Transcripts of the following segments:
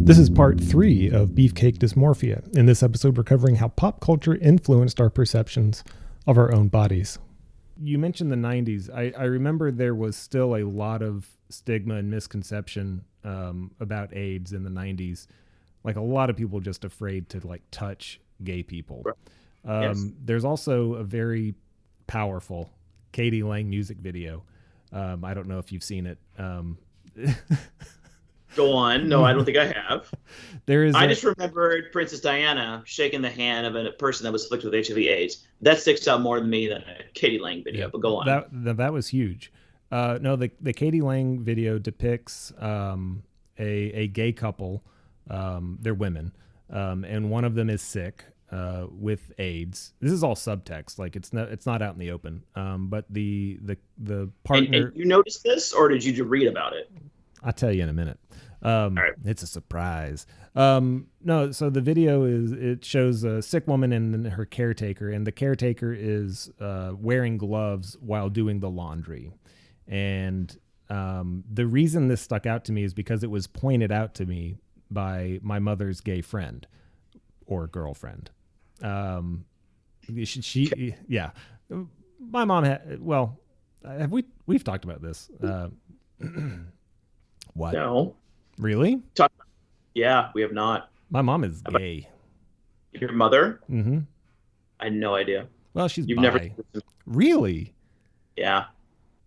This is part 3 of Beefcake Dysmorphia. In this episode, we're covering how pop culture influenced our perceptions of our own bodies. You mentioned the 90s. I remember there was still a lot of stigma and misconception about AIDS in the 90s. Like a lot of people just afraid to like touch gay people. Yes. There's also a very powerful Katie Lang music video. I don't know if you've seen it. Go on. No, I don't think I have. I just remembered Princess Diana shaking the hand of a person that was afflicted with HIV/AIDS. That sticks out more to me than a Katie Lang video. Yeah, but go on. That was huge. No, the Katie Lang video depicts a gay couple. They're women, and one of them is sick with AIDS. This is all subtext, like it's not out in the open. But the partner. And you noticed this, or did you just read about it? I'll tell you in a minute. All right. It's a surprise. No, so the video it shows a sick woman and her caretaker, and the caretaker is wearing gloves while doing the laundry. And the reason this stuck out to me is because it was pointed out to me by my mother's gay friend or girlfriend. Yeah. My mom we've talked about this. What? No. Really? Yeah, we have not. My mom is gay. Your mother? Mm-hmm. I had no idea. Well, she's You've bi. never. Really? Yeah.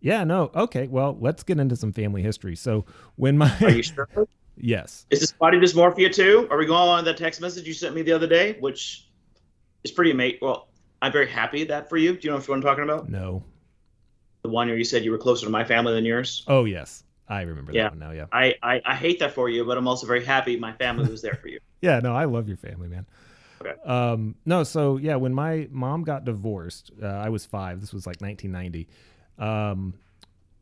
Yeah, no. Okay, well, let's get into some family history. So when my... Are you sure? Yes. Is this body dysmorphia too? Are we going on that text message you sent me the other day, which is pretty amazing? Well, I'm very happy that for you. Do you know what I'm talking about? No. The one where you said you were closer to my family than yours? Oh, yes. I remember that one now, yeah. I hate that for you, but I'm also very happy my family was there for you. Yeah, no, I love your family, man. Okay. No, so yeah, when my mom got divorced, I was 5. This was like 1990.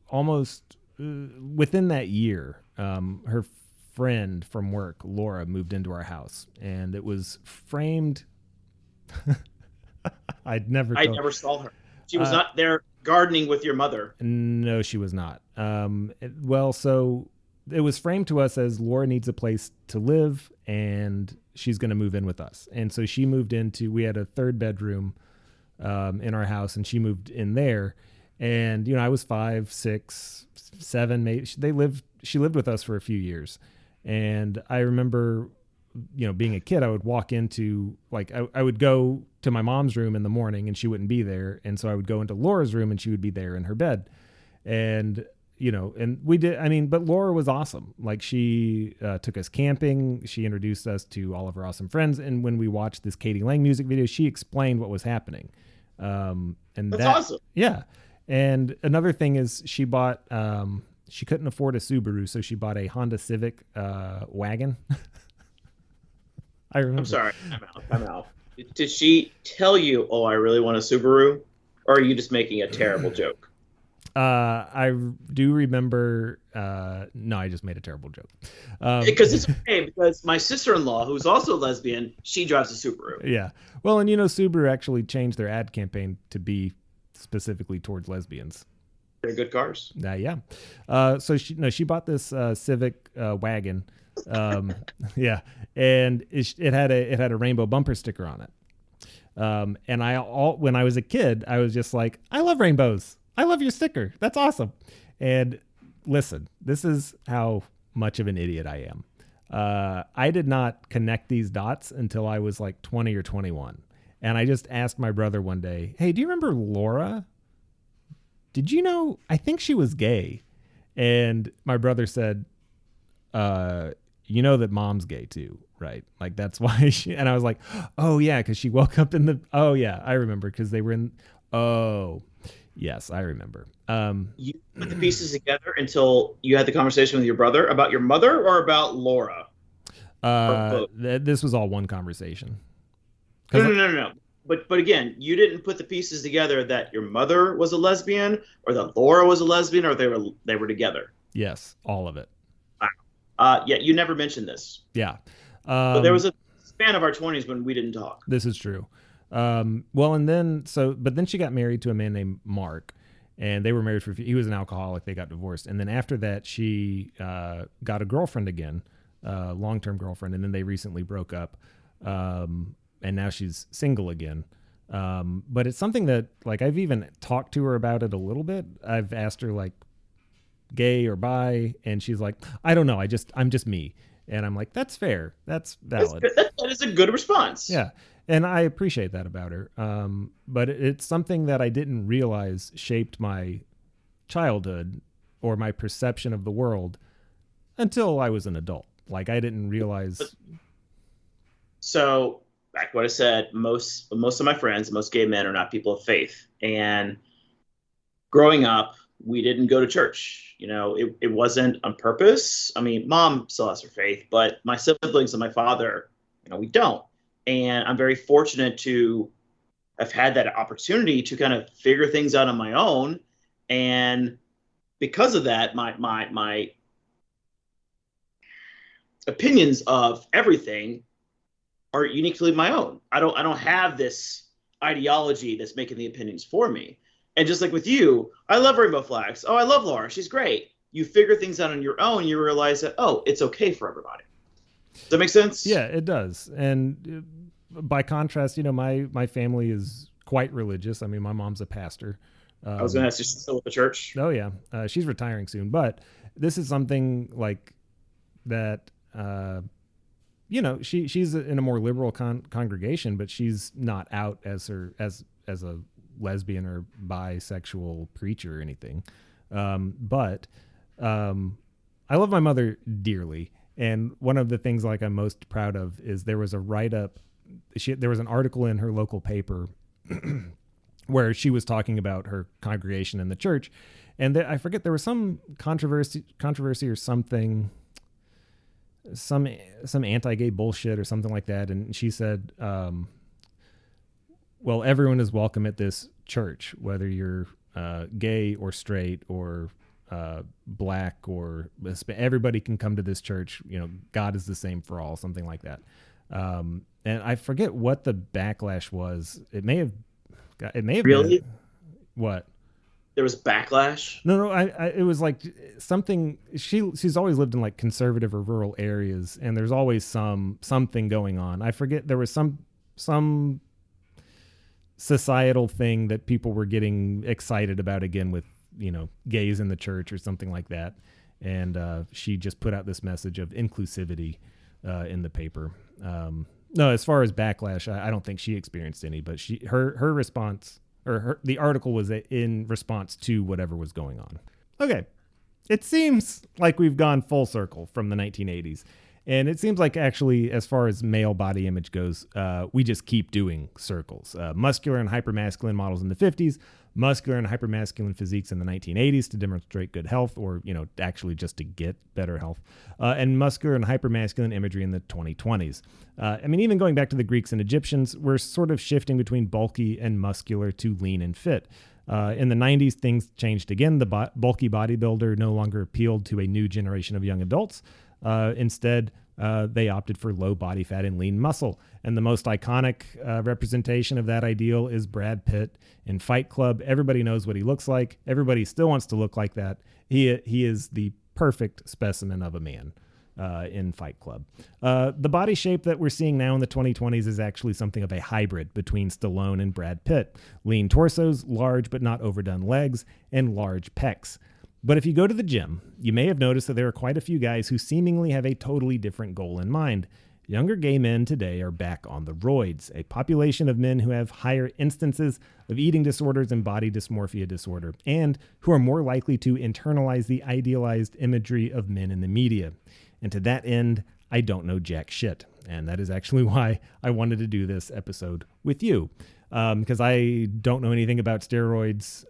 Almost within that year, her friend from work, Laura, moved into our house, and it was framed. I never saw her. She was not there gardening with your mother. No, she was not. Well, so it was framed to us as Laura needs a place to live and she's going to move in with us. And so she moved we had a 3rd bedroom in our house, and she moved in there. And, I was 5, 6, 7, maybe. She lived with us for a few years. And I remember, being a kid, I would walk into, like, I would go to my mom's room in the morning and she wouldn't be there. And so I would go into Laura's room and she would be there in her bed. And, and we did, but Laura was awesome. Like, she took us camping. She introduced us to all of her awesome friends. And when we watched this Katie Lang music video, she explained what was happening. And that's awesome. Yeah. And another thing is she bought, she couldn't afford a Subaru, so she bought a Honda Civic wagon. I remember. I'm sorry. I'm out. Did she tell you, "Oh, I really want a Subaru," or are you just making a terrible joke? I do remember. No, I just made a terrible joke. Because it's okay. Because my sister-in-law, who's also a lesbian, she drives a Subaru. Yeah. Well, and Subaru actually changed their ad campaign to be specifically towards lesbians. They're good cars. Yeah. So she bought this Civic wagon. Yeah, and it had a rainbow bumper sticker on it. And when I was a kid, I was just like, I love rainbows. I love your sticker. That's awesome. And listen, this is how much of an idiot I am. I did not connect these dots until I was like 20 or 21. And I just asked my brother one day, hey, do you remember Laura? Did you know? I think she was gay. And my brother said, you know that mom's gay too, right? Like, that's why and I was like, oh yeah, because she woke up oh yeah, I remember, because they were oh yes, I remember. You put the pieces together until you had the conversation with your brother about your mother or about Laura? This was all one conversation. No. But again, you didn't put the pieces together that your mother was a lesbian or that Laura was a lesbian, or they were together. Yes, all of it. Yeah, you never mentioned this. Yeah. But there was a span of our 20s when we didn't talk. This is true. Well, and then but then she got married to a man named Mark, and they were married he was an alcoholic. They got divorced. And then after that, she got a girlfriend again, long-term girlfriend. And then they recently broke up. And now she's single again. But it's something that, like, I've even talked to her about it a little bit. I've asked her, like, gay or bi, and she's like, I don't know. I'm just me. And I'm like, that's fair. That's valid. That is a good response. Yeah. And I appreciate that about her. But it's something that I didn't realize shaped my childhood or my perception of the world until I was an adult. Like, I didn't realize. So back to what I said, most of my friends, most gay men are not people of faith. And growing up, we didn't go to church. You know, it wasn't on purpose. I mean, mom still has her faith, but my siblings and my father, you know, we don't. And I'm very fortunate to have had that opportunity to kind of figure things out on my own. And because of that, my opinions of everything are uniquely my own. I don't have this ideology that's making the opinions for me. And just like with you, I love rainbow flags. Oh, I love Laura. She's great. You figure things out on your own. You realize that, oh, it's okay for everybody. Does that make sense? Yeah, it does. And by contrast, you know, my family is quite religious. I mean, my mom's a pastor. I was going to ask, she's still at the church? Oh, yeah. She's retiring soon. But this is something like that, you know, she's in a more liberal congregation, but she's not out as a lesbian or bisexual preacher or anything. But I love my mother dearly. And one of the things, like, I'm most proud of is there was a write-up. There was an article in her local paper where she was talking about her congregation in the church. And I forget, there was some controversy or something, some anti-gay bullshit or something like that. And she said, well, everyone is welcome at this church, whether you're gay or straight or black or everybody can come to this church. You know, God is the same for all, something like that. And I forget what the backlash was. It may have really been, what? There was backlash? No, it was like something. She's always lived in, like, conservative or rural areas, and there's always something going on. I forget, there was some societal thing that people were getting excited about again with, you know, gays in the church or something like that. And she just put out this message of inclusivity in the paper. No, as far as backlash, I don't think she experienced any, but her response, or the article was in response to whatever was going on. Okay. It seems like we've gone full circle from the 1980s. And it seems like, actually, as far as male body image goes, we just keep doing circles. Muscular and hypermasculine models in the 50s, muscular and hypermasculine physiques in the 1980s to demonstrate good health, or, you know, actually just to get better health, and muscular and hypermasculine imagery in the 2020s. I mean, even going back to the Greeks and Egyptians, we're sort of shifting between bulky and muscular to lean and fit. In the 90s, things changed again. The bulky bodybuilder no longer appealed to a new generation of young adults. Instead, they opted for low body fat and lean muscle. And the most iconic representation of that ideal is Brad Pitt in Fight Club. Everybody knows what he looks like. Everybody still wants to look like that. He is the perfect specimen of a man in Fight Club. The body shape that we're seeing now in the 2020s is actually something of a hybrid between Stallone and Brad Pitt. Lean torsos, large but not overdone legs, and large pecs. But if you go to the gym, you may have noticed that there are quite a few guys who seemingly have a totally different goal in mind. Younger gay men today are back on the roids, a population of men who have higher instances of eating disorders and body dysmorphia disorder, and who are more likely to internalize the idealized imagery of men in the media. And to that end, I don't know jack shit. And that is actually why I wanted to do this episode with you, because I don't know anything about steroids,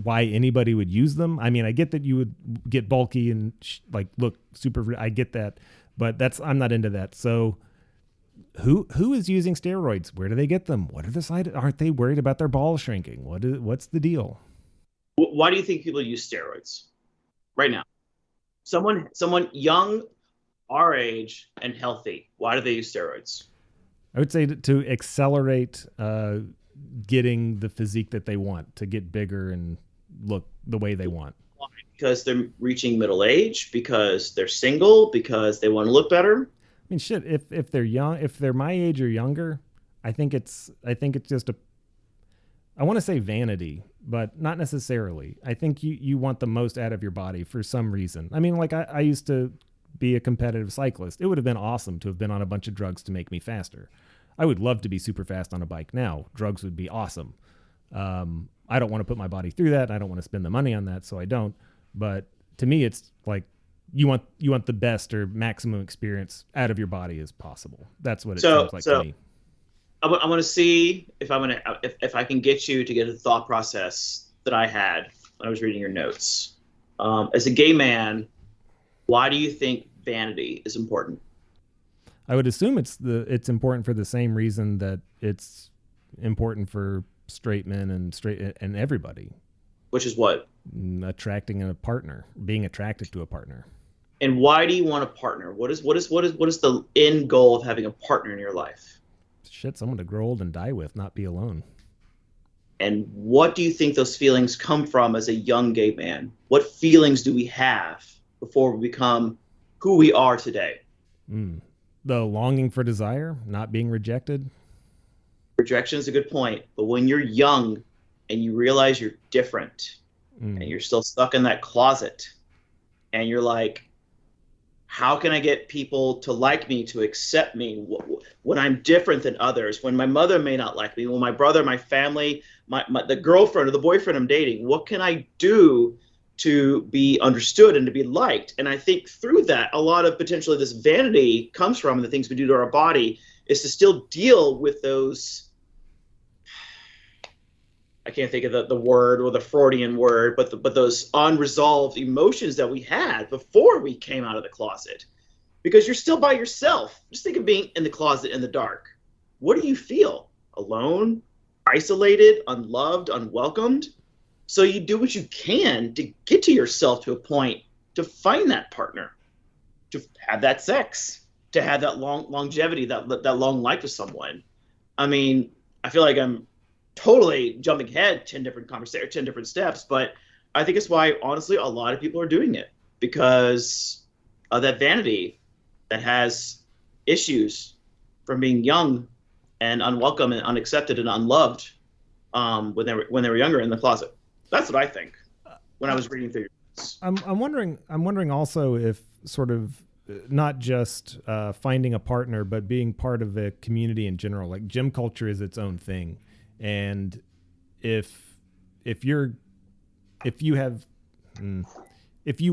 why anybody would use them. I mean, I get that you would get bulky and like look super, I get that, but I'm not into that. So who is using steroids? Where do they get them? What are the side? Aren't they worried about their balls shrinking? What's the deal? Why do you think people use steroids right now? Someone young, our age, and healthy. Why do they use steroids? I would say to accelerate getting the physique that they want, to get bigger and look the way they want. Why? Because they're reaching middle age, because they're single, because they want to look better. I mean, shit. If they're young, if they're my age or younger, I think it's just a. I want to say vanity, but not necessarily. I think you want the most out of your body for some reason. I mean, like I used to be a competitive cyclist. It would have been awesome to have been on a bunch of drugs to make me faster. I would love to be super fast on a bike now. Drugs would be awesome. I don't want to put my body through that. And I don't want to spend the money on that, so I don't. But to me, it's like you want the best or maximum experience out of your body as possible. That's what it seems like to me. I want to see if I can get you to get a thought process that I had when I was reading your notes. As a gay man, why do you think vanity is important? I would assume it's important for the same reason that it's important for straight men and everybody. Which is what? Attracting a partner, being attracted to a partner. And why do you want a partner? What is the end goal of having a partner in your life? Shit, someone to grow old and die with, not be alone. And what do you think those feelings come from as a young gay man? What feelings do we have before we become who we are today? The longing for desire, not being rejected. Rejection is a good point. But when you're young and you realize you're different and you're still stuck in that closet and you're like, how can I get people to like me, to accept me when I'm different than others, when my mother may not like me, when my brother, my family, the girlfriend or the boyfriend I'm dating, what can I do to be understood and to be liked? And I think through that, a lot of potentially this vanity comes from, and the things we do to our body is to still deal with those, I can't think of the word or the Freudian word, but those unresolved emotions that we had before we came out of the closet. Because you're still by yourself. Just think of being in the closet in the dark. What do you feel? Alone, isolated, unloved, unwelcomed? So you do what you can to get to yourself to a point to find that partner, to have that sex, to have that longevity, that long life with someone. I mean, I feel like I'm totally jumping ahead 10 different conversations, 10 different steps, but I think it's why, honestly, a lot of people are doing it, because of that vanity that has issues from being young and unwelcome and unaccepted and unloved when they were younger in the closet. That's what I think when I was reading through your notes. I'm wondering also if sort of not just finding a partner, but being part of a community in general. Like gym culture is its own thing. And if you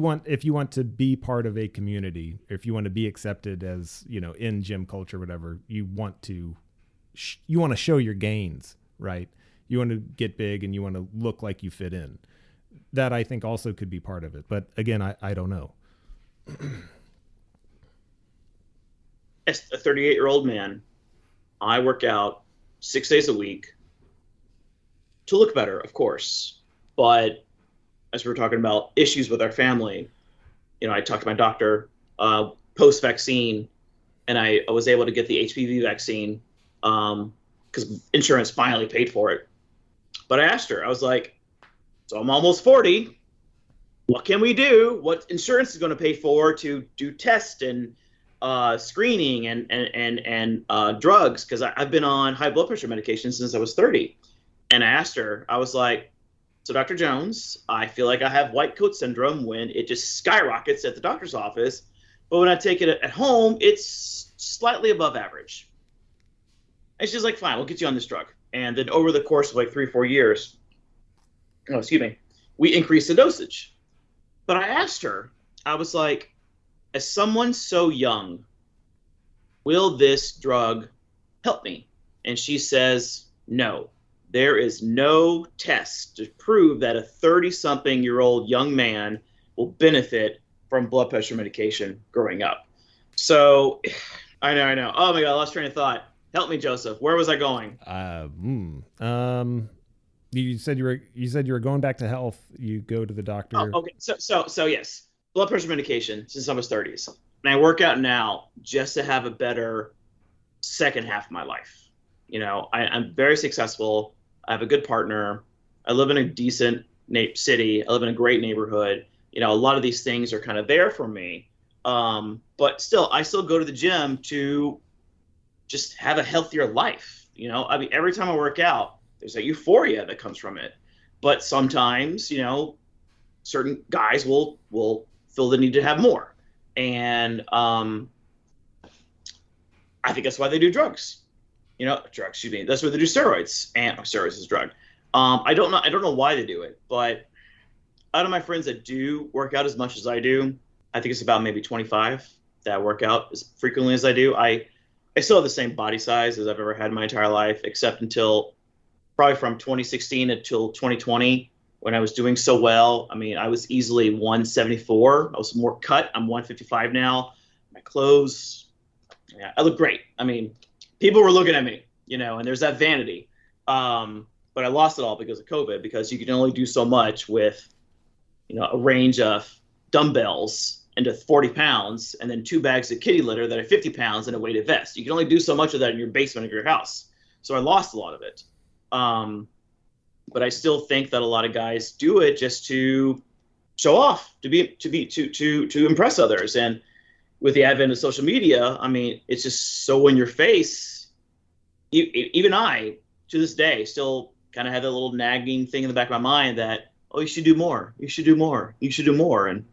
want to be part of a community, if you want to be accepted as, in gym culture, whatever, you want to show your gains, right? You want to get big and you want to look like you fit in. That I think also could be part of it. But again, I don't know. As a 38-year-old man, I work out 6 days a week to look better, of course. But as we were talking about issues with our family, I talked to my doctor post-vaccine, and I was able to get the HPV vaccine because insurance finally paid for it. But I asked her, I was like, so I'm almost 40. What can we do? What insurance is going to pay for to do tests and screening and drugs? Because I've been on high blood pressure medication since I was 30. And I asked her, I was like, so Dr. Jones, I feel like I have white coat syndrome when it just skyrockets at the doctor's office. But when I take it at home, it's slightly above average. And she's like, fine, we'll get you on this drug. And then over the course of like 3-4 years, we increased the dosage. But I asked her, I was like, as someone so young, will this drug help me? And she says, no. There is no test to prove that a 30-something-year-old young man will benefit from blood pressure medication growing up. So, I know. Oh my God, I lost train of thought. Help me, Joseph. Where was I going? You said you were going back to health. You go to the doctor. Oh, okay. So yes, blood pressure medication since I was 30s, and I work out now just to have a better second half of my life. I'm very successful. I have a good partner. I live in a decent city. I live in a great neighborhood. You know, a lot of these things are kind of there for me. But still, I still go to the gym to just have a healthier life. You know, I mean, every time I work out, there's a euphoria that comes from it. But sometimes, you know, certain guys will feel the need to have more, and I think that's why they do drugs. You know, drugs. Excuse me. That's why they do steroids, and steroids is a drug. I don't know. I don't know why they do it, but out of my friends that do work out as much as I do, I think it's about maybe 25 that work out as frequently as I do. I still have the same body size as I've ever had in my entire life, except until probably from 2016 until 2020 when I was doing so well. I mean, I was easily 174. I was more cut. I'm 155 now. My clothes, yeah, I look great. I mean, people were looking at me, you know, and there's that vanity. But I lost it all because of COVID, because you can only do so much with, you know, a range of dumbbells into 40 pounds and then 2 bags of kitty litter that are 50 pounds and a weighted vest. You can only do so much of that in your basement of your house. So I lost a lot of it. But I still think that a lot of guys do it just to show off, to impress others. And with the advent of social media, I mean, it's just so in your face. Even I, to this day, still kind of have that little nagging thing in the back of my mind that, oh, you should do more. You should do more. You should do more. And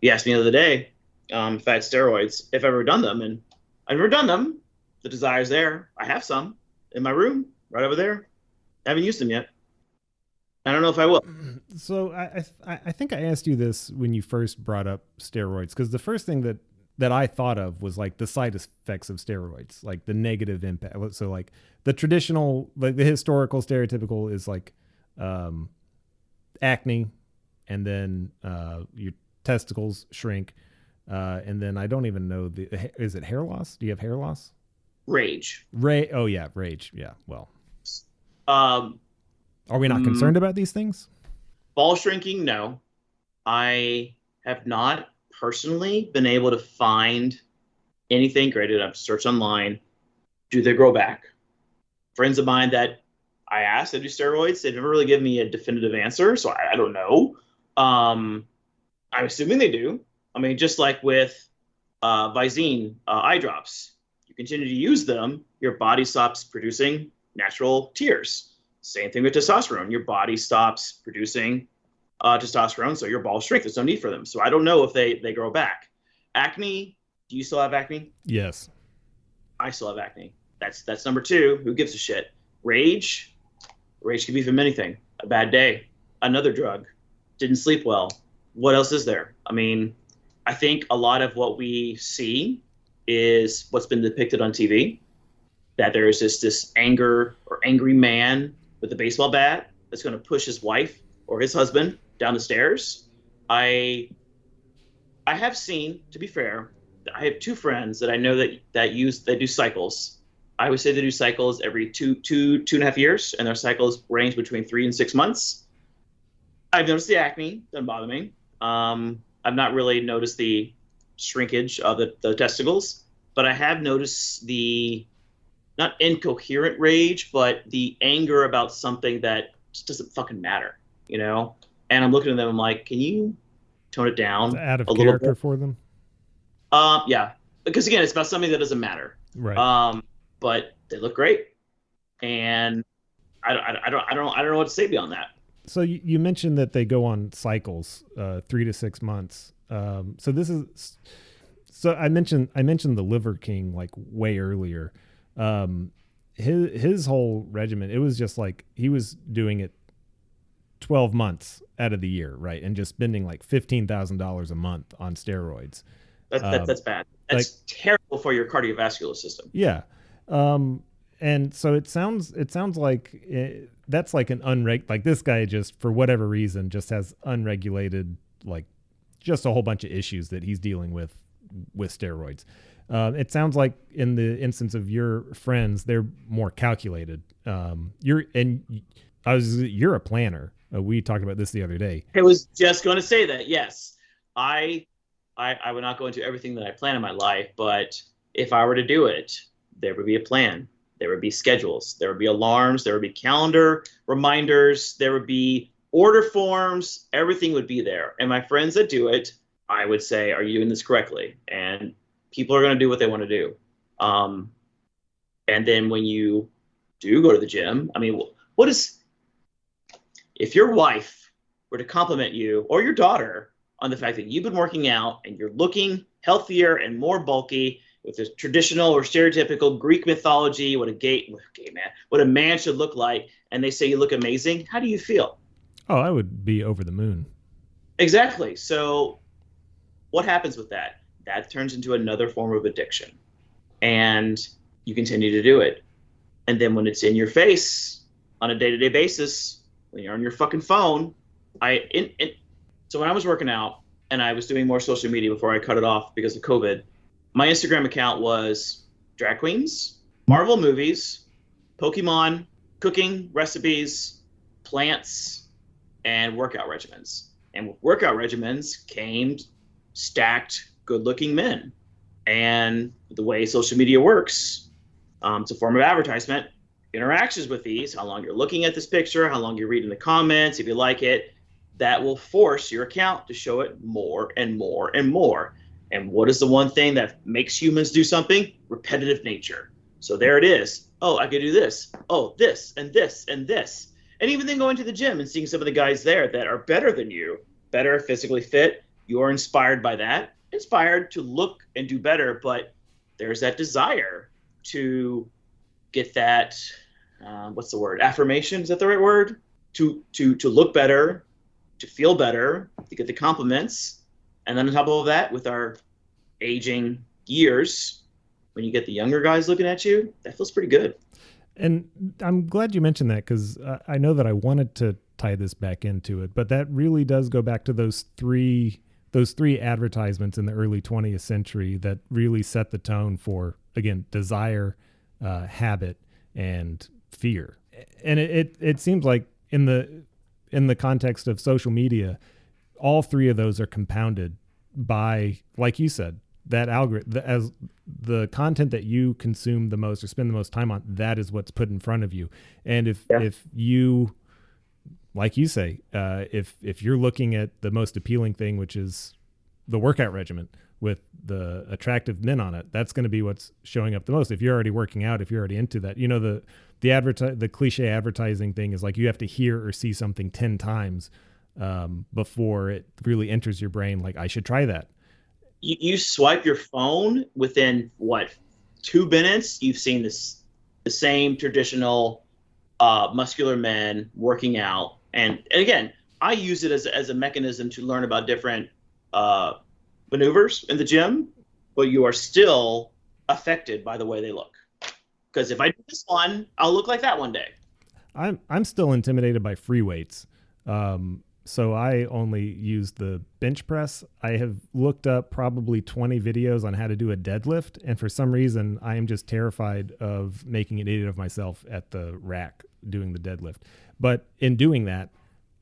he asked me the other day if I had steroids, if I've ever done them. And I've never done them. The desire's there. I have some in my room right over there. I haven't used them yet. I don't know if I will. So I think I asked you this when you first brought up steroids, because the first thing that I thought of was like the side effects of steroids, like the negative impact. So like the traditional, like the historical stereotypical is like acne, and then your testicles shrink, and then I don't even know is it hair loss? Do you have hair loss? Rage. Oh yeah, rage. Yeah. Well, are we not concerned about these things? Ball shrinking? No, I have not personally been able to find anything. Granted, I've searched online. Do they grow back? Friends of mine that I asked to do steroids, they never really give me a definitive answer, so I don't know. I'm assuming they do. I mean, just like with Visine eye drops, you continue to use them, your body stops producing natural tears. Same thing with testosterone. Your body stops producing testosterone, so your balls shrink. There's no need for them. So I don't know if they grow back. Acne, do you still have acne? Yes. I still have acne. That's number 2. Who gives a shit? Rage can be from anything. A bad day, another drug, didn't sleep well. What else is there? I mean, I think a lot of what we see is what's been depicted on TV, that there is this anger or angry man with a baseball bat that's going to push his wife or his husband down the stairs. I have seen, to be fair, I have 2 friends that I know that do cycles. I would say they do cycles every two and a half years, and their cycles range between 3 and 6 months. I've noticed the acne, doesn't bother me. I've not really noticed the shrinkage of the testicles, but I have noticed the not incoherent rage, but the anger about something that just doesn't fucking matter, you know? And I'm looking at them, I'm like, can you tone it down out of a character little bit for them? Yeah, because again, it's about something that doesn't matter. Right. But they look great, and I don't know what to say beyond that. So you mentioned that they go on cycles, 3 to 6 months. So I mentioned the Liver King like way earlier. His whole regimen, it was just like he was doing it 12 months out of the year, right? And just spending like $15,000 a month on steroids. That's bad. That's terrible for your cardiovascular system. Yeah. And so it sounds like that's like like this guy just, for whatever reason, just has unregulated, like just a whole bunch of issues that he's dealing with steroids. It sounds like in the instance of your friends, they're more calculated. You're a planner. We talked about this the other day. I was just going to say that. Yes, I would not go into everything that I plan in my life, but if I were to do it, there would be a plan. There would be schedules. There would be alarms. There would be calendar reminders. There would be order forms, everything would be there. And my friends that do it, I would say, are you doing this correctly? And people are going to do what they want to do. And then when you do go to the gym, I mean, what is, if your wife were to compliment you or your daughter on the fact that you've been working out and you're looking healthier and more bulky with this traditional or stereotypical Greek mythology, what a man should look like, and they say you look amazing, how do you feel? Oh, I would be over the moon. Exactly. So what happens with that? That turns into another form of addiction. And you continue to do it. And then when it's in your face on a day-to-day basis, when you're on your fucking phone, so when I was working out and I was doing more social media before I cut it off because of COVID, my Instagram account was drag queens, Marvel movies, Pokemon, cooking, recipes, plants, and workout regimens. And with workout regimens came stacked, good-looking men. And the way social media works, it's a form of advertisement. Interactions with these, how long you're looking at this picture, how long you're reading the comments, if you like it, that will force your account to show it more and more and more. And what is the one thing that makes humans do something? Repetitive nature. So there it is. Oh, I could do this. Oh, this and this and this. And even then going to the gym and seeing some of the guys there that are better than you, better physically fit, you're inspired by that, inspired to look and do better, but there's that desire to get that, what's the word? Affirmation, is that the right word? To look better, to feel better, to get the compliments. And then on top of all that, with our aging years, when you get the younger guys looking at you, that feels pretty good. And I'm glad you mentioned that because I know that I wanted to tie this back into it, but that really does go back to those three advertisements in the early 20th century that really set the tone for, again, desire, habit, and fear. And it seems like in the context of social media, all three of those are compounded by, like you said, that algorithm, as the content that you consume the most or spend the most time on, that is what's put in front of you. And if you, like you say, if you're looking at the most appealing thing, which is the workout regimen with the attractive men on it, that's going to be what's showing up the most. If you're already working out, if you're already into that, you know, the cliche advertising thing is like you have to hear or see something 10 times before it really enters your brain. Like, I should try that. You swipe your phone within 2 minutes, you've seen the same traditional muscular men working out. And again, I use it as a mechanism to learn about different maneuvers in the gym, but you are still affected by the way they look. Because if I do this one, I'll look like that one day. I'm still intimidated by free weights. So I only use the bench press. I have looked up probably 20 videos on how to do a deadlift. And for some reason, I am just terrified of making an idiot of myself at the rack doing the deadlift. But in doing that,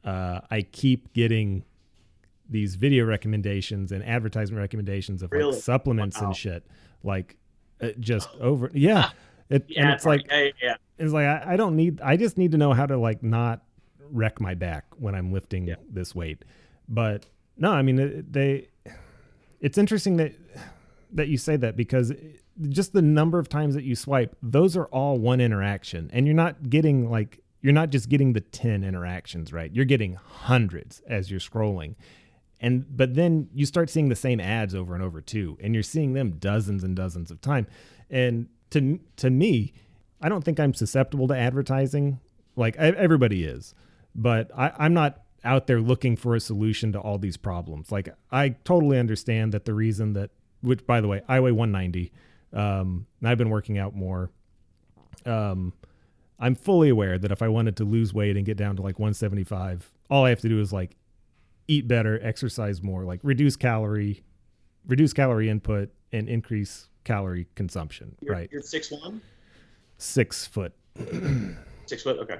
I keep getting these video recommendations and advertisement recommendations of like supplements and shit, like just over. Yeah. It's like, I just need to know how to like not wreck my back when I'm lifting this weight. But no, I mean, it's interesting that you say that, because just the number of times that you swipe, those are all one interaction, and you're not just getting the 10 interactions, right? You're getting hundreds as you're scrolling. But then you start seeing the same ads over and over too, and you're seeing them dozens and dozens of times. And to me, I don't think I'm susceptible to advertising. Like everybody is, but I'm not out there looking for a solution to all these problems. Like, I totally understand that the reason that, which by the way, I weigh 190, and I've been working out more. I'm fully aware that if I wanted to lose weight and get down to like 175, all I have to do is like eat better, exercise more, like reduce calorie input and increase calorie consumption. Right. You're 6'1"? 6 foot. 6 foot. Okay.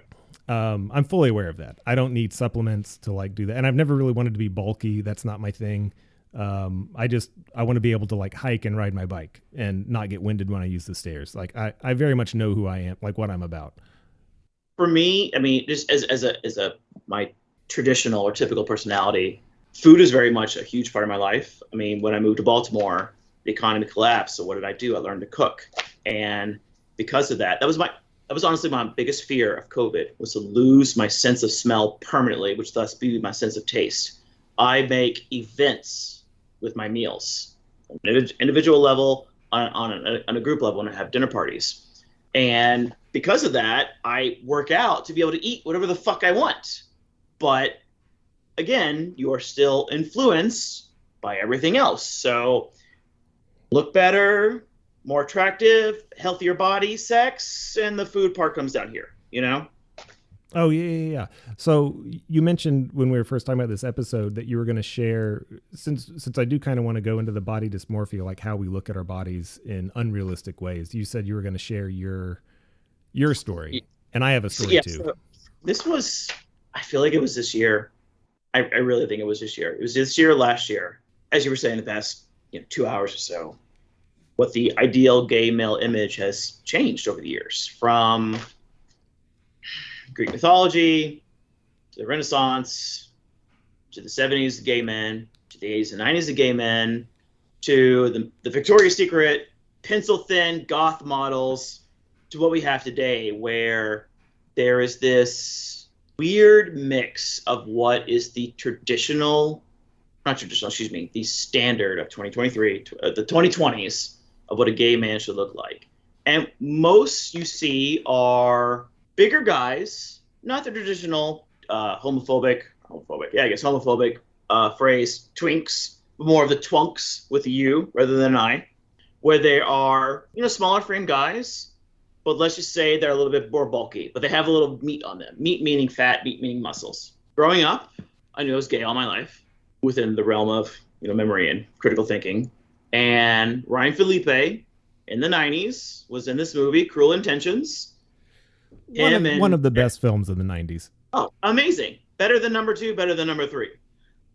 I'm fully aware of that. I don't need supplements to like do that. And I've never really wanted to be bulky. That's not my thing. I want to be able to like hike and ride my bike and not get winded when I use the stairs. Like I very much know who I am, like what I'm about. For me, I mean, just as my traditional or typical personality. Food is very much a huge part of my life. I mean, when I moved to Baltimore, the economy collapsed. So what did I do? I learned to cook. And because of that, that was honestly my biggest fear of COVID, was to lose my sense of smell permanently, which thus be my sense of taste. I make events with my meals, on an individual level, on a group level, and I have dinner parties. And because of that, I work out to be able to eat whatever the fuck I want. But again, you are still influenced by everything else. So look better, more attractive, healthier body, sex, and the food part comes down here, you know? Oh, yeah. So you mentioned when we were first talking about this episode that you were going to share, since I do kind of want to go into the body dysmorphia, like how we look at our bodies in unrealistic ways. You said you were going to share your story, and I have a story too. So this was, I feel like it was this year. I really think it was this year. It was this year or last year. As you were saying, the past 2 hours or so, what the ideal gay male image has changed over the years, from Greek mythology to the Renaissance to the 70s, the gay men, to the 80s and 90s, the gay men, to the Victoria's Secret pencil thin goth models, to what we have today, where there is this weird mix of what is the the standard of 2023, the 2020s, of what a gay man should look like. And most you see are bigger guys, not the traditional homophobic phrase, twinks, but more of the twunks with a U rather than an I, where they are, smaller frame guys, but let's just say they're a little bit more bulky, but they have a little meat on them. Meat meaning fat, meat meaning muscles. Growing up, I knew I was gay all my life, within the realm of memory and critical thinking. And Ryan Phillippe in the 90s was in this movie, Cruel Intentions. One of the best films of the 90s. Oh, amazing. Better than number 2, better than number 3.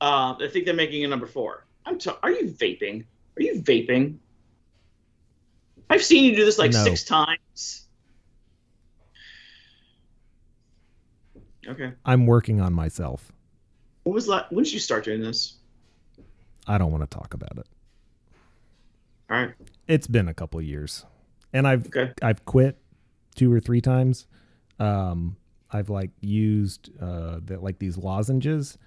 I think they're making a number 4. Are you vaping? Are you vaping? I've seen you do this like 6 times. Okay. I'm working on myself. When did you start doing this? I don't want to talk about it. All right. It's been a couple of years, and I've quit 2 or 3 times. I've used these lozenges,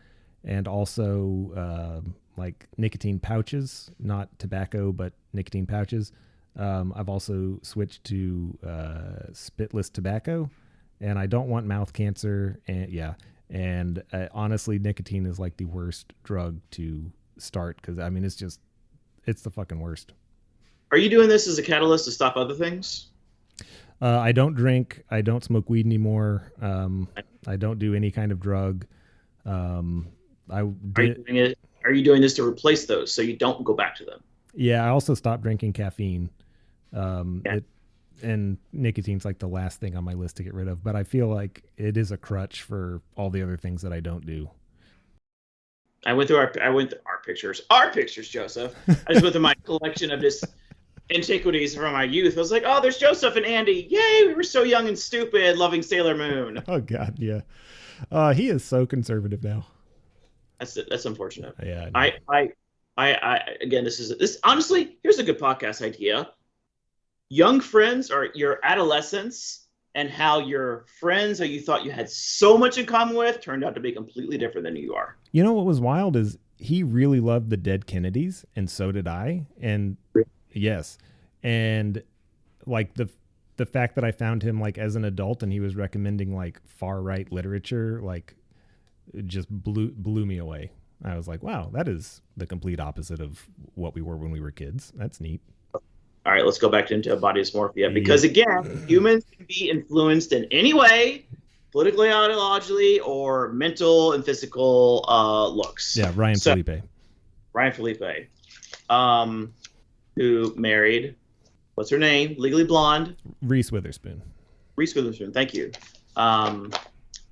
and also like nicotine pouches, not tobacco, but nicotine pouches. I've also switched to spitless tobacco, and I don't want mouth cancer. And honestly, nicotine is like the worst drug to start, because it's the fucking worst. Are you doing this as a catalyst to stop other things? I don't drink. I don't smoke weed anymore. I don't do any kind of drug. Are you doing this to replace those so you don't go back to them? Yeah, I also stopped drinking caffeine. And nicotine's like the last thing on my list to get rid of, but I feel like it is a crutch for all the other things that I don't do. I went through our pictures, Joseph. I just went through my collection of just antiquities from my youth. I was like, oh, there's Joseph and Andy. Yay, we were so young and stupid, loving Sailor Moon. Oh God, yeah. He is so conservative now. That's unfortunate. Yeah. I again, this honestly, here's a good podcast idea. Young friends, or your adolescence, and how your friends who you thought you had so much in common with turned out to be completely different than you are. You know what was wild is he really loved the dead Kennedys, and so did I. And yes. And like the fact that I found him like as an adult and he was recommending like far right literature, like it just blew me away. I was like, wow, that is the complete opposite of what we were when we were kids. That's neat. All right, let's go back into body dysmorphia, because again, humans can be influenced in any way, politically, ideologically, or mental and physical looks. Yeah, Ryan Phillippe, who married, what's her name? Legally Blonde. Reese Witherspoon. Thank you.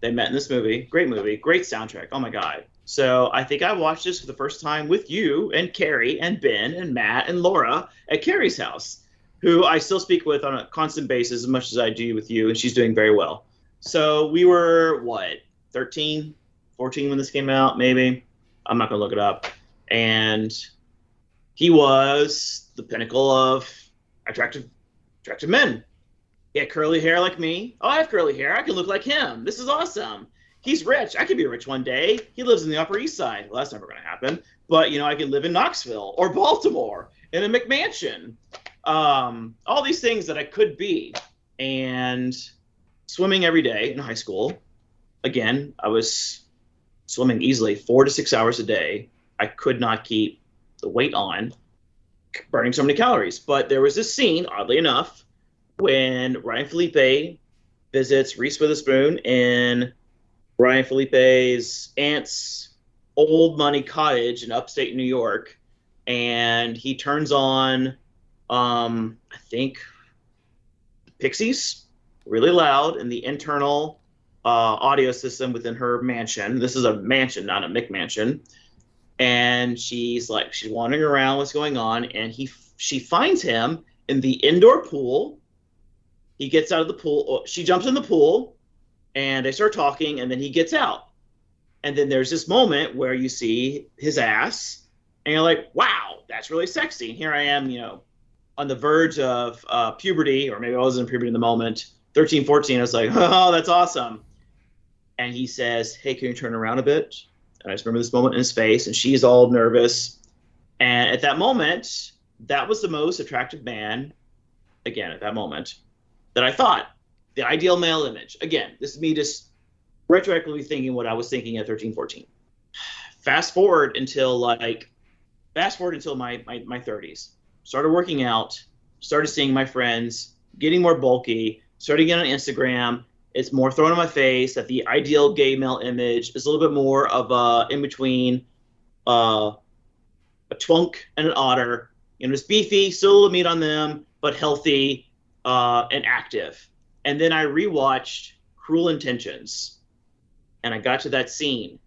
They met in this movie. Great movie. Great soundtrack. Oh my God. So I think I watched this for the first time with you and Carrie and Ben and Matt and Laura at Carrie's house, who I still speak with on a constant basis as much as I do with you, and she's doing very well. So we were, 13, 14 when this came out, maybe. I'm not going to look it up. And he was the pinnacle of attractive men. He had curly hair like me. Oh, I have curly hair. I can look like him. This is awesome. He's rich. I could be rich one day. He lives in the Upper East Side. Well, that's never going to happen. But, I could live in Knoxville or Baltimore in a McMansion. All these things that I could be. And swimming every day in high school. Again, I was swimming easily 4 to 6 hours a day. I could not keep the weight on, burning so many calories. But there was this scene, oddly enough, when Ryan Phillippe visits Reese Witherspoon in Ryan Phillippe's aunt's old money cottage in upstate New York, and he turns on, I think, Pixies really loud in the internal audio system within her mansion. This is a mansion, not a McMansion. And she's wandering around, what's going on, and she finds him in the indoor pool. He gets out of the pool. She jumps in the pool, and they start talking, and then he gets out. And then there's this moment where you see his ass, and you're like, wow, that's really sexy. And here I am, on the verge of puberty, or maybe I wasn't in puberty in the moment, 13, 14. I was like, oh, that's awesome. And he says, hey, can you turn around a bit? And I just remember this moment in his face, and she's all nervous. And at that moment, that was the most attractive man, again, at that moment, that I thought. The ideal male image. Again, this is me just retroactively thinking what I was thinking at 13, 14. Fast forward until my 30s. Started working out, started seeing my friends, getting more bulky, started getting on Instagram. It's more thrown in my face that the ideal gay male image is a little bit more of a in between a twunk and an otter. It's beefy, still a little meat on them, but healthy and active. And then I rewatched Cruel Intentions, and I got to that scene,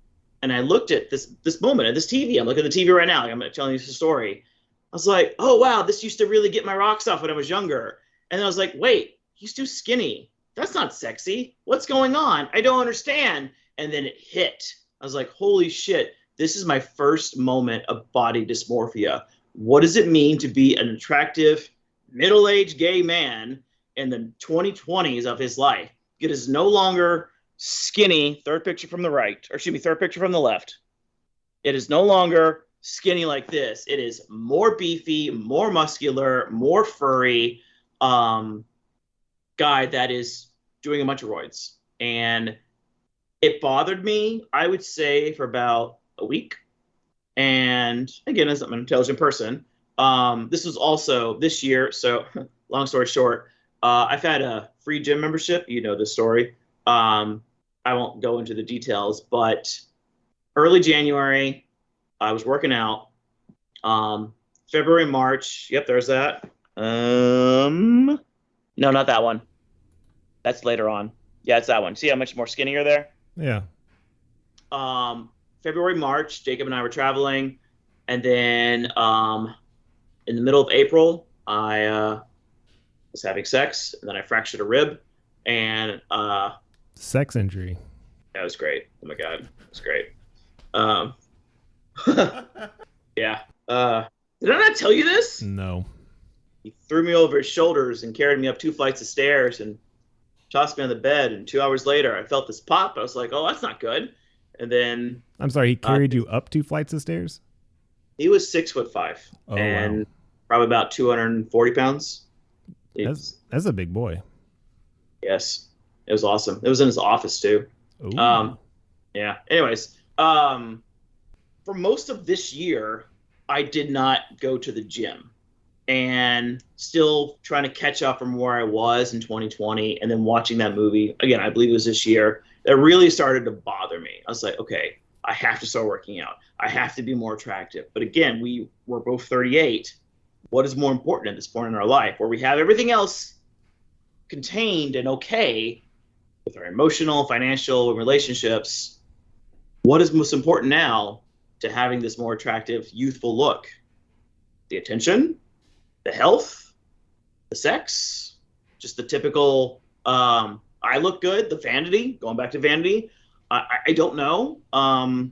and I looked at this moment at this TV. I'm looking at the TV right now. I'm telling you this story. I was like, oh wow, this used to really get my rocks off when I was younger. And then I was like, wait, he's too skinny. That's not sexy. What's going on? I don't understand. And then it hit. I was like, holy shit, this is my first moment of body dysmorphia. What does it mean to be an attractive, middle-aged gay man in the 2020s of his life? It is no longer skinny, third picture from the left. It is no longer skinny like this. It is more beefy, more muscular, more furry, guy that is doing a bunch of roids. And it bothered me, I would say, for about a week. And again, as I'm an intelligent person, this was also this year. So long story short, I've had a free gym membership. You know the story. I won't go into the details, but early January, I was working out. February, March. Yep, there's that. No, not that one. That's later on. Yeah, it's that one. See how much more skinnier there? Yeah. February, March, Jacob and I were traveling. And then in the middle of April, I was having sex. And then I fractured a rib. And sex injury. That was great. Oh, my God. It was great. Yeah. Did I not tell you this? No. He threw me over his shoulders and carried me up 2 flights of stairs and tossed me on the bed. And 2 hours later, I felt this pop. I was like, oh, that's not good. And then... I'm sorry, he carried you up 2 flights of stairs? He was 6'5", and wow. probably about 240 pounds. That's a big boy. Yes. It was awesome. It was in his office, too. Ooh. Yeah. Anyways, for most of this year, I did not go to the gym. And still trying to catch up from where I was in 2020, and then watching that movie again, I believe it was this year, that really started to bother me. I was like, okay, I have to start working out. I have to be more attractive. But again, we were both 38. What is more important at this point in our life, where we have everything else contained and okay with our emotional, financial relationships? What is most important now to having this more attractive, youthful look? The attention? The health, the sex, just the typical, I look good, the vanity, going back to vanity. I don't know. I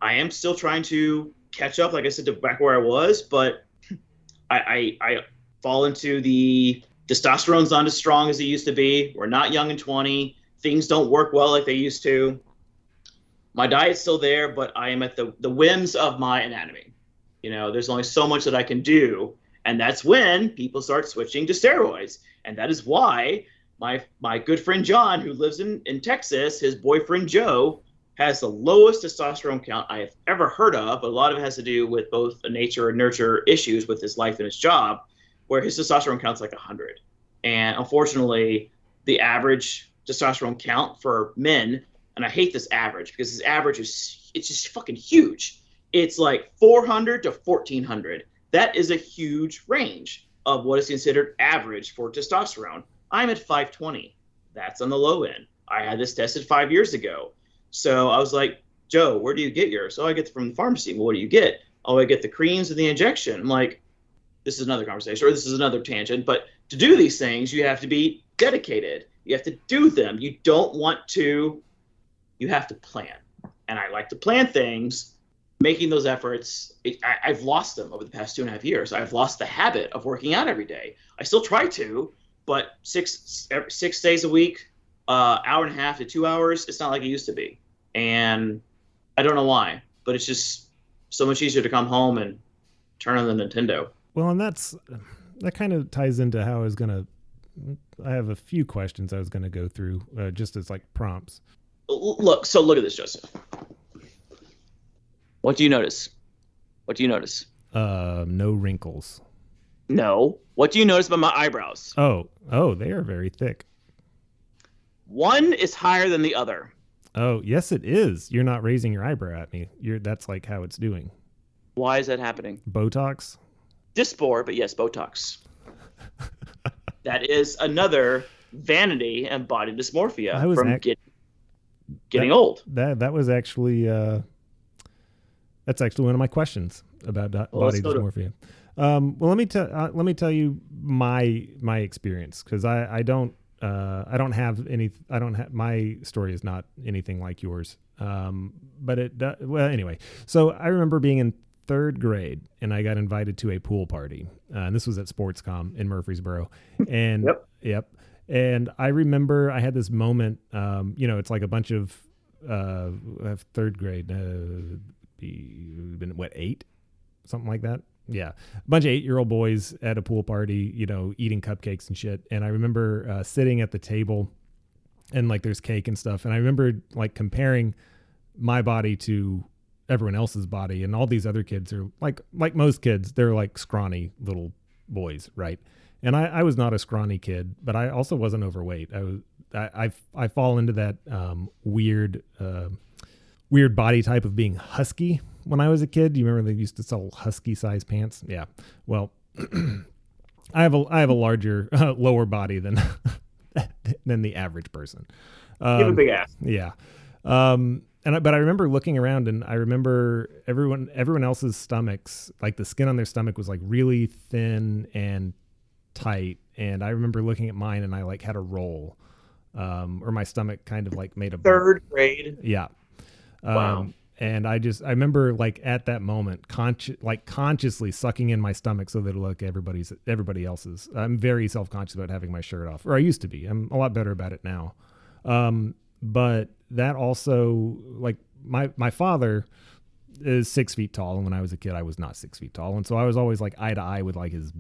am still trying to catch up, like I said, to back where I was, but I fall into the testosterone's not as strong as it used to be. We're not young and 20. Things don't work well like they used to. My diet's still there, but I am at the whims of my anatomy. There's only so much that I can do. And that's when people start switching to steroids. And that is why my good friend John, who lives in Texas, his boyfriend Joe, has the lowest testosterone count I have ever heard of. But a lot of it has to do with both nature and nurture issues with his life and his job, where his testosterone count's like 100. And unfortunately, the average testosterone count for men, and I hate this average because this average it's just fucking huge. It's like 400 to 1400. That is a huge range of what is considered average for testosterone. I'm at 520. That's on the low end. I had this tested 5 years ago. So I was like, Joe, where do you get yours? Oh, I get it from the pharmacy. Well, what do you get? Oh, I get the creams and the injection. I'm like, this is another conversation, or this is another tangent. But to do these things, you have to be dedicated. You have to do them. You don't want to, you have to plan. And I like to plan things, making those efforts. I've lost them over the past 2.5 years. I've lost the habit of working out every day. I still try to, but six days a week, hour and a half to 2 hours, it's not like it used to be. And I don't know why, but it's just so much easier to come home and turn on the Nintendo. Well, and that kind of ties into how I have a few questions I was going to go through just as like prompts. Look at this, Joseph. What do you notice? No wrinkles. No. What do you notice about my eyebrows? Oh, they are very thick. One is higher than the other. Oh, yes, it is. You're not raising your eyebrow at me. That's like how it's doing. Why is that happening? Botox? Dyspor, but yes, Botox. That is another vanity and body dysmorphia from getting old. That was actually that's actually one of my questions about body dysmorphia. Well, let me tell you my experience, because I don't have my story is not anything like yours. But anyway, so I remember being in 3rd grade and I got invited to a pool party. And this was at Sportscom in Murfreesboro. And yep. And I remember I had this moment, it's like a bunch of 3rd grade, been 8, something like that. Yeah. A bunch of 8-year-old boys at a pool party, eating cupcakes and shit. And I remember sitting at the table and like there's cake and stuff. And I remember like comparing my body to everyone else's body, and all these other kids are like most kids, they're like scrawny little boys, right? And I was not a scrawny kid, but I also wasn't overweight. I fall into that weird body type of being husky. When I was a kid, do you remember they used to sell husky size pants? Yeah. Well, I have a larger lower body than the average person. You have a big ass. Yeah. But I remember looking around, and I remember everyone else's stomachs, like the skin on their stomach was like really thin and tight. And I remember looking at mine, and I like had a roll, or my stomach kind of like made a 3rd grade. Yeah. Wow. And I remember like at that moment, consciously sucking in my stomach so that it'll look everybody else's. I'm very self-conscious about having my shirt off, or I used to be. I'm a lot better about it now. But that also, like my father is 6 feet tall, and when I was a kid, I was not 6 feet tall, and so I was always like eye to eye with like his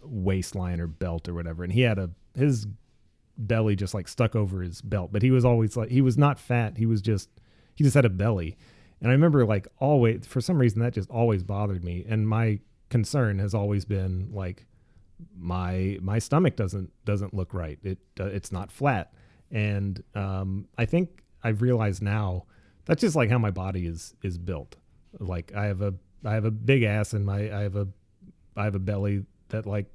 waistline or belt or whatever, and he had his belly just like stuck over his belt, but he was always like, he was not fat, he just had a belly. And I remember like always, for some reason, that just always bothered me, and my concern has always been like my stomach doesn't look right. It's not flat. And I think I've realized now that's just like how my body is built. Like I have a big ass, and I have a belly that like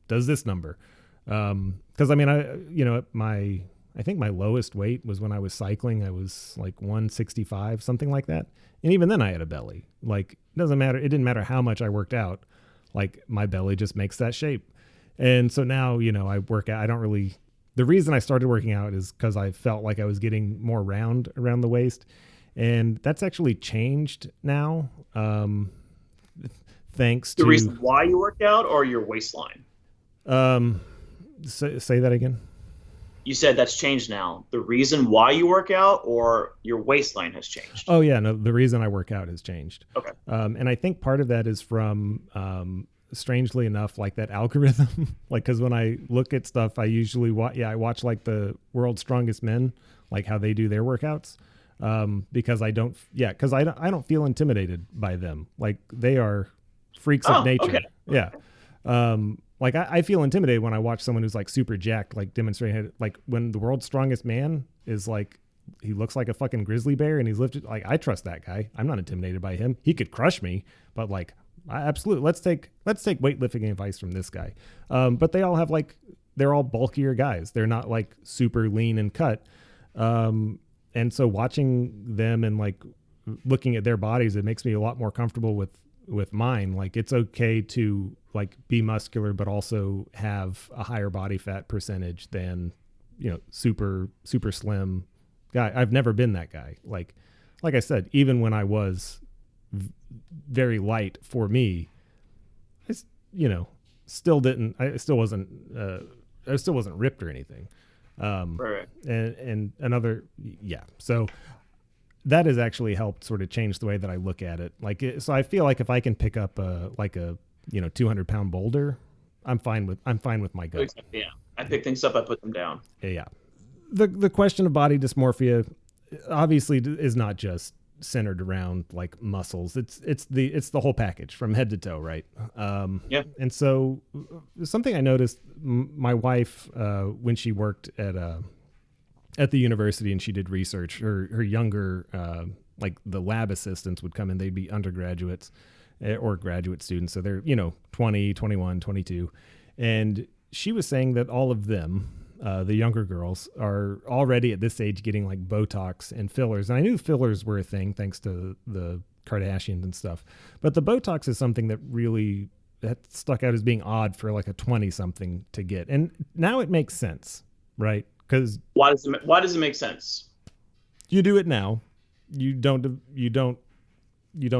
does this number. Because I mean, I think my lowest weight was when I was cycling. I was like 165, something like that. And even then I had a belly. Like, it doesn't matter. It didn't matter how much I worked out. Like, my belly just makes that shape. And so now, I work out. I don't really the reason I started working out is because I felt like I was getting more round around the waist, and that's actually changed now. Thanks The to reason why you work out or your waistline? say that again. You said that's changed now. The reason why you work out or your waistline has changed? Oh yeah, no, the reason I work out has changed. Okay. And I think part of that is from, strangely enough, like that algorithm. Like, because when I look at stuff, I usually I watch like the World's Strongest Men, like how they do their workouts. Because I don't feel intimidated by them. Like they are freaks of nature. Okay. Yeah. Like I feel intimidated when I watch someone who's like super jacked, like demonstrating, like when the World's Strongest Man is like, he looks like a fucking grizzly bear and he's lifted. Like I trust that guy. I'm not intimidated by him. He could crush me, but like I absolutely, let's take weightlifting advice from this guy. But they all have like, they're all bulkier guys. They're not like super lean and cut. And so watching them and like looking at their bodies, it makes me a lot more comfortable with mine. Like it's okay to like be muscular, but also have a higher body fat percentage than, super slim guy. I've never been that guy. Like I said, even when I was very light for me, I still wasn't ripped or anything. Right. And another, yeah. So that has actually helped sort of change the way that I look at it. So I feel like if I can pick up a 200-pound boulder, I'm fine with my gut. Yeah. I pick things up, I put them down. Yeah. The question of body dysmorphia obviously is not just centered around like muscles. It's the whole package from head to toe, right? Yeah. And so something I noticed, my wife, when she worked at the university and she did research, her younger, like the lab assistants would come in, they'd be undergraduates or graduate students. So they're, 20, 21, 22. And she was saying that all of them, the younger girls, are already at this age getting like Botox and fillers. And I knew fillers were a thing thanks to the Kardashians and stuff. But the Botox is something that really that stuck out as being odd for like a 20-something to get. And now it makes sense, right? Because why does it make sense? You do it now. You don't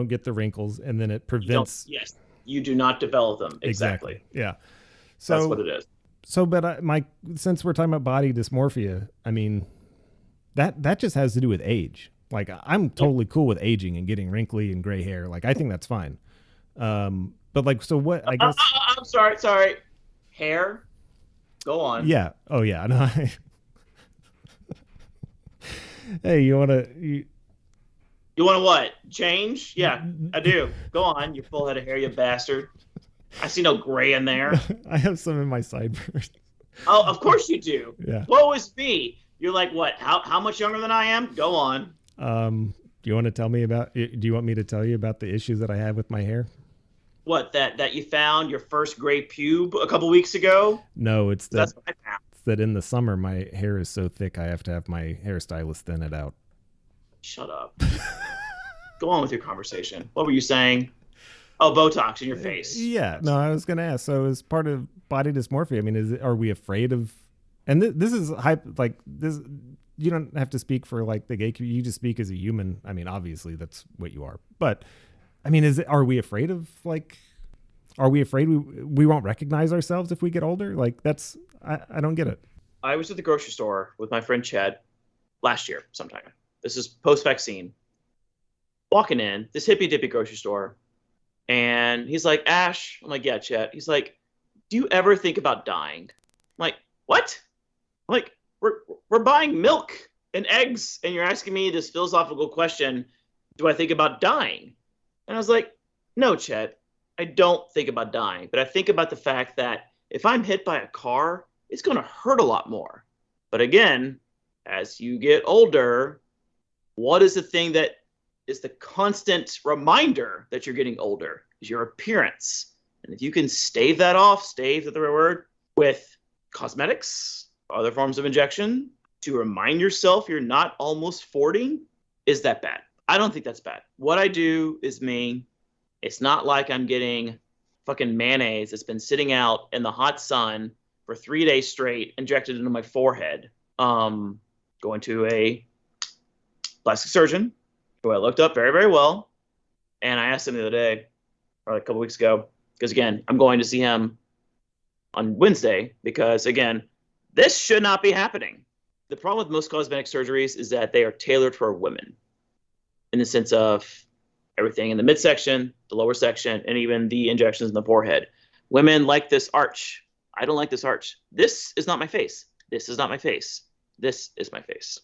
get the wrinkles, and then it prevents. Yes, you do not develop them. Exactly. Yeah. So that's what it is. So, but since we're talking about body dysmorphia, I mean, that just has to do with age. Like I'm totally cool with aging and getting wrinkly and gray hair. Like I think that's fine. But like, so what? I guess. I'm sorry. Hair. Go on. Yeah. Oh yeah. No. Hey, you want to what? Change? Yeah, I do. Go on, you full head of hair, you bastard. I see no gray in there. I have some in my sideburns. Oh, of course you do. Yeah. Woe is me. You're like, what? How much younger than I am? Go on. Do you want to tell me about? Do you want me to tell you about the issues that I have with my hair? What, that you found your first gray pube a couple weeks ago? No, it's that. That's what I found. That in the summer my hair is so thick I have to have my hairstylist thin it out. Shut up. Go on with your conversation. What were you saying? Oh, Botox in your face. Yeah. No, I was going to ask. So as part of body dysmorphia, I mean, are we afraid of, and this is like this, you don't have to speak for like the gay community. You just speak as a human. I mean, obviously that's what you are, but I mean, are we afraid of like, are we afraid we won't recognize ourselves if we get older? Like I don't get it. I was at the grocery store with my friend Chad last year sometime. This is post-vaccine. Walking in this hippy-dippy grocery store, and he's like, Ashe. I'm like, yeah, Chad. He's like, do you ever think about dying? I'm like, what? I'm like, we're buying milk and eggs, and you're asking me this philosophical question, do I think about dying? And I was like, no, Chad, I don't think about dying, but I think about the fact that if I'm hit by a car, it's going to hurt a lot more. But again, as you get older, what is the thing that is the constant reminder that you're getting older? Is your appearance. And if you can stave that off, stave is the right word, with cosmetics, other forms of injection, to remind yourself you're not almost 40, is that bad? I don't think that's bad. What I do is me. It's not like I'm getting fucking mayonnaise that's been sitting out in the hot sun for 3 days straight, injected into my forehead, going to a plastic surgeon who I looked up very, very well. And I asked him the other day, or a couple weeks ago, because again, I'm going to see him on Wednesday because, again, this should not be happening. The problem with most cosmetic surgeries is that they are tailored for women in the sense of everything in the midsection, the lower section, and even the injections in the forehead. Women like this arch. I don't like this arch. This is not my face. This is not my face. This is my face.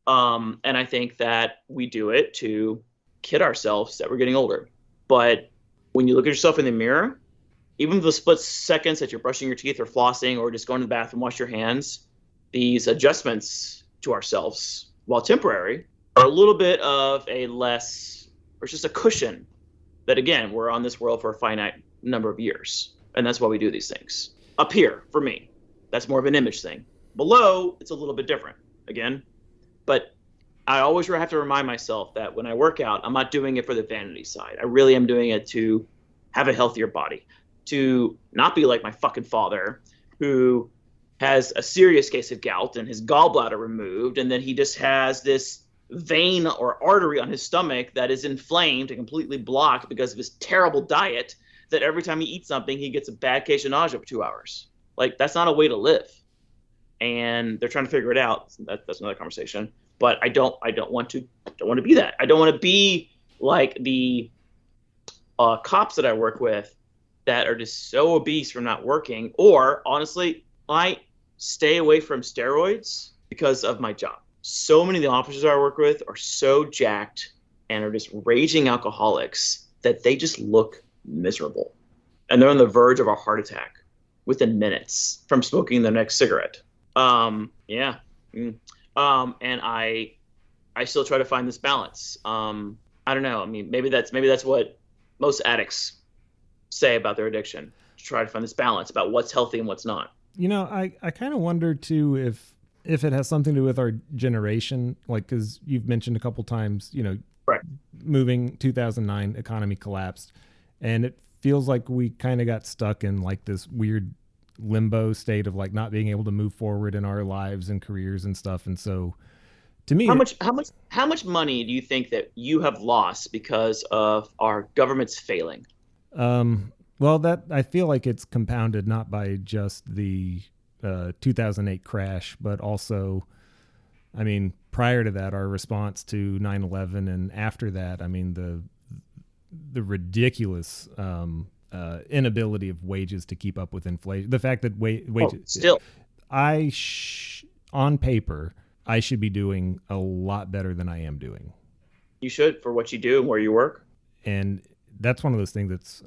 And I think that we do it to kid ourselves that we're getting older. But when you look at yourself in the mirror, even the split seconds that you're brushing your teeth or flossing or just going to the bathroom, wash your hands, these adjustments to ourselves, while temporary, are a little bit of a less, or it's just a cushion that, again, we're on this world for a finite number of years. And that's why we do these things. Up here, for me, that's more of an image thing. Below, it's a little bit different, again. But I always have to remind myself that when I work out, I'm not doing it for the vanity side. I really am doing it to have a healthier body, to not be like my fucking father, who has a serious case of gout and his gallbladder removed, and then he just has this vein or artery on his stomach that is inflamed and completely blocked because of his terrible diet, that every time he eats something, he gets a bad case of nausea for 2 hours. Like, that's not a way to live. And they're trying to figure it out. That's another conversation. But I don't want to be that. I don't want to be like the cops that I work with that are just so obese from not working. Or honestly, I stay away from steroids because of my job. So many of the officers I work with are so jacked and are just raging alcoholics that they just look miserable. And they're on the verge of a heart attack within minutes from smoking their next cigarette. Yeah. And I still try to find this balance. I don't know. I mean, maybe that's what most addicts say about their addiction. To try to find this balance about what's healthy and what's not. You know, I kind of wonder too if it has something to do with our generation, like, because you've mentioned a couple times, you know, right, moving 2009, economy collapsed, and it feels like we kind of got stuck in like this weird limbo state of like not being able to move forward in our lives and careers and stuff. And so to me, how much money do you think that you have lost because of our government's failing? Well, that I feel like it's compounded not by just the 2008 crash, but also, I mean, prior to that, our response to 9/11, and after that, I mean, the ridiculous inability of wages to keep up with inflation. The fact that wages still, on paper, I should be doing a lot better than I am doing. You should, for what you do and where you work. And that's one of those things that's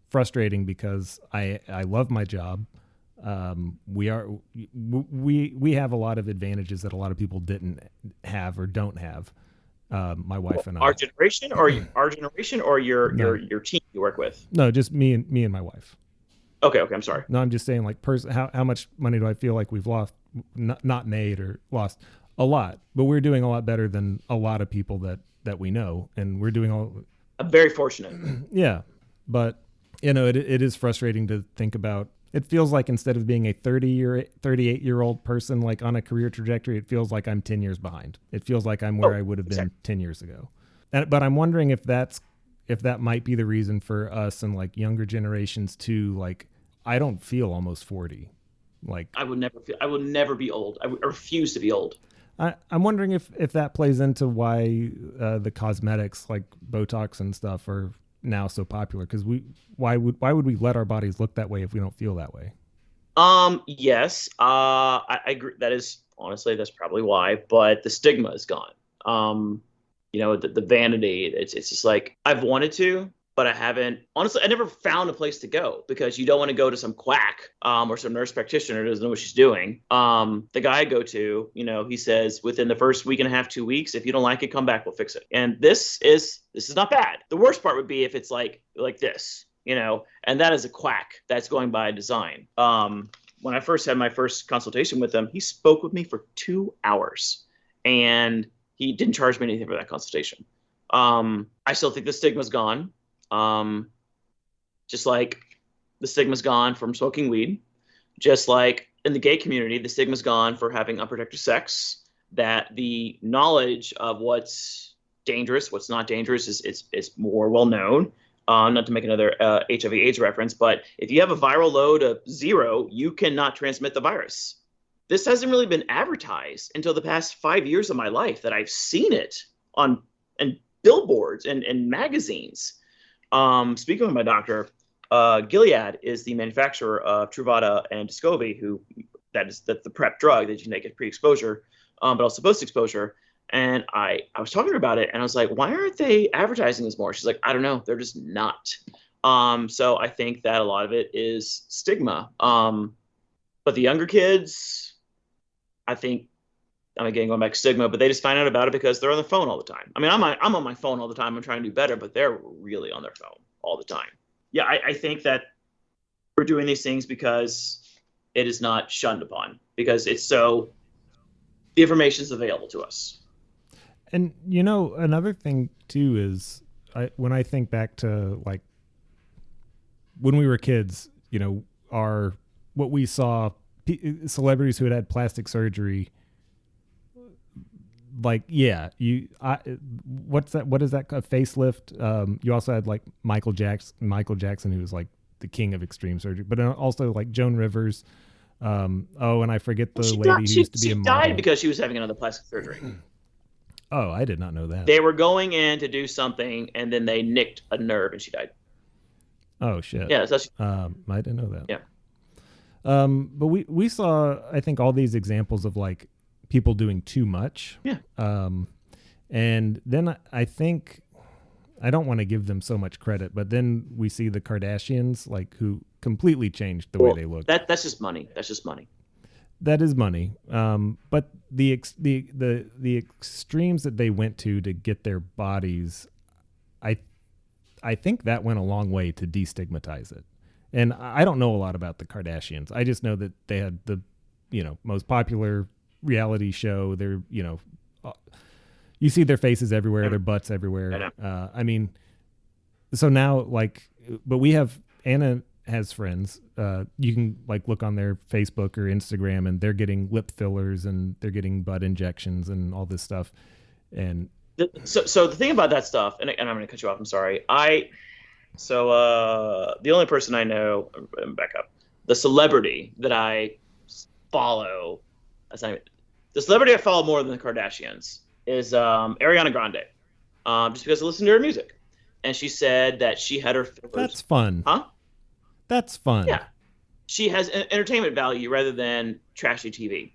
frustrating because I love my job. We have a lot of advantages that a lot of people didn't have or don't have. My wife and I. Our generation, or your team you work with? No, just me and my wife. Okay, I'm sorry. No, I'm just saying, like, how much money do I feel like we've lost, not made or lost? A lot, but we're doing a lot better than a lot of people that we know, and we're doing all. I'm very fortunate. Yeah, but you know, it is frustrating to think about. It feels like instead of being a 38-year-old person, like on a career trajectory, it feels like I'm 10 years behind. It feels like I'm where I would have been 10 years ago. But I'm wondering if that might be the reason for us and like younger generations too. Like, I don't feel almost 40. Like, I will never be old. I refuse to be old. I'm wondering if that plays into why the cosmetics like Botox and stuff are now so popular, because why would we let our bodies look that way if we don't feel that way? Yes, I agree. That's probably why, but the stigma is gone. You know, the vanity, it's just like, I've wanted to, but I haven't. Honestly, I never found a place to go, because you don't want to go to some quack or some nurse practitioner who doesn't know what she's doing. The guy I go to, you know, he says within the first week and a half, 2 weeks, if you don't like it, come back, we'll fix it. And this is not bad. The worst part would be if it's like this, you know, and that is a quack that's going by design. When I first had my first consultation with him, he spoke with me for 2 hours, and he didn't charge me anything for that consultation. I still think the stigma's gone. Just like the stigma's gone from smoking weed. Just like in the gay community, the stigma's gone for having unprotected sex, that the knowledge of what's dangerous, what's not dangerous is more well known. Not to make another HIV/AIDS reference, but if you have a viral load of 0, you cannot transmit the virus. This hasn't really been advertised until the past 5 years of my life that I've seen it on and billboards and magazines. Speaking with my doctor, Gilead is the manufacturer of Truvada and Descovy, that's the PrEP drug that you take at pre-exposure, but also post-exposure. And I was talking to her about it, and I was like, why aren't they advertising this more? She's like, I don't know, they're just not. So I think that a lot of it is stigma. But the younger kids, I think, I'm again going back to stigma, but they just find out about it because they're on the phone all the time. I mean, I'm on my phone all the time. I'm trying to do better, but they're really on their phone all the time. Yeah, I think that we're doing these things because it is not shunned upon, because the information is available to us. And another thing too is when I think back to like when we were kids, what we saw celebrities who had plastic surgery. Like, yeah, what's that? What is that? A facelift. You also had like Michael Jackson, who was like the king of extreme surgery, but also like Joan Rivers. And I forget the lady who used to be a model. She died because she was having another plastic surgery. Oh, I did not know that. They were going in to do something, and then they nicked a nerve, and she died. Oh shit. Yeah, I didn't know that. Yeah. But we saw, I think, all these examples of like people doing too much. Yeah. And then I think, I don't want to give them so much credit, but then we see the Kardashians, like, who completely changed the way they look. That's just money. That's just money. That is money. But the extremes that they went to get their bodies, I think that went a long way to destigmatize it. And I don't know a lot about the Kardashians. I just know that they had the, most popular reality show. They're, you see their faces everywhere, their butts everywhere. I mean, so now, like, but Anna has friends. You can like look on their Facebook or Instagram, and they're getting lip fillers and they're getting butt injections and all this stuff. And so the thing about that stuff, and I'm going to cut you off. I'm sorry. The only person I know, back up, the celebrity that I follow, the celebrity I follow more than the Kardashians is Ariana Grande, just because I listen to her music. And she said that she had her fillers. That's fun. Huh? That's fun. Yeah. She has an entertainment value rather than trashy TV.